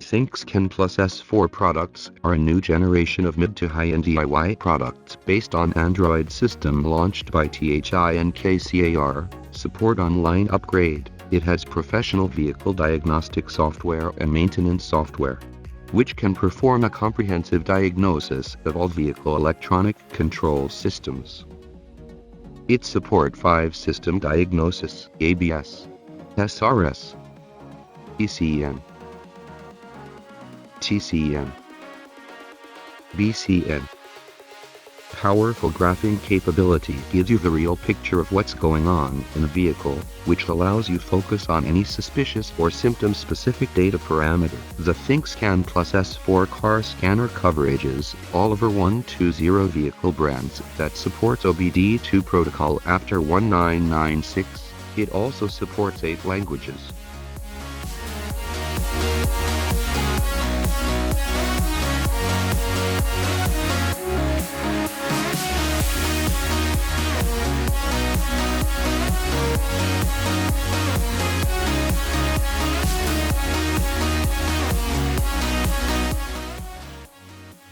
THINKCAR Plus S4 products are a new generation of mid to high-end DIY products based on Android system launched by THINKCAR, support online upgrade. It has professional vehicle diagnostic software and maintenance software, which can perform a comprehensive diagnosis of all vehicle electronic control systems. It supports 5 system diagnosis: ABS, SRS, ECN, TCN, BCN. Powerful graphing capability gives you the real picture of what's going on in the vehicle, which allows you to focus on any suspicious or symptom-specific data parameter. The THINKCAR Plus S4 car scanner coverages all over 120 vehicle brands that supports OBD2 protocol after 1996. It also supports 8 languages.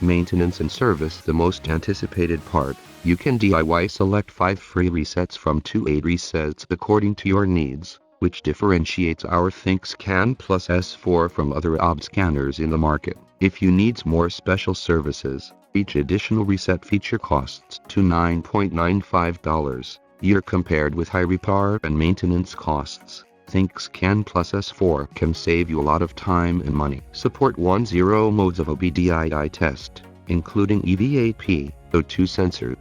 Maintenance and service. The most anticipated part, you can DIY select 5 free resets from 2 8 resets according to your needs, which differentiates our THINKCAR Plus S4 from other OBD scanners in the market. If you need more special services, each additional reset feature costs to $9.95 year compared with high repair and maintenance costs. THINKCAR Plus S4 can save you a lot of time and money. Support 10 modes of OBDII test, including EVAP, O2 sensor,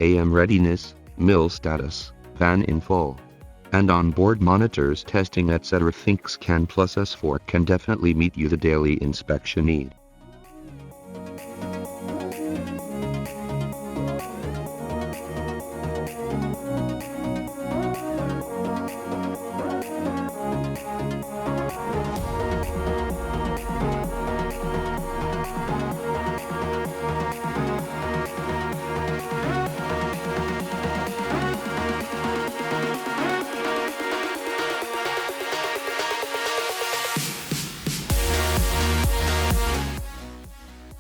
AM readiness, MIL status, van info, and onboard monitors testing, etc. THINKCAR Plus S4 can definitely meet you the daily inspection need.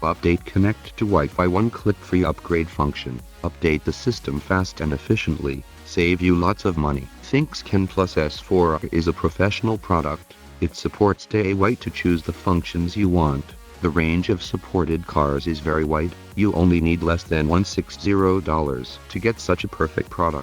Update. Connect to Wi-Fi. One-click free upgrade function. Update the system fast and efficiently. Save you lots of money. THINKCAR Plus S4 is a professional product. It supports DIY to choose the functions you want. The range of supported cars is very wide. You only need less than $160 to get such a perfect product.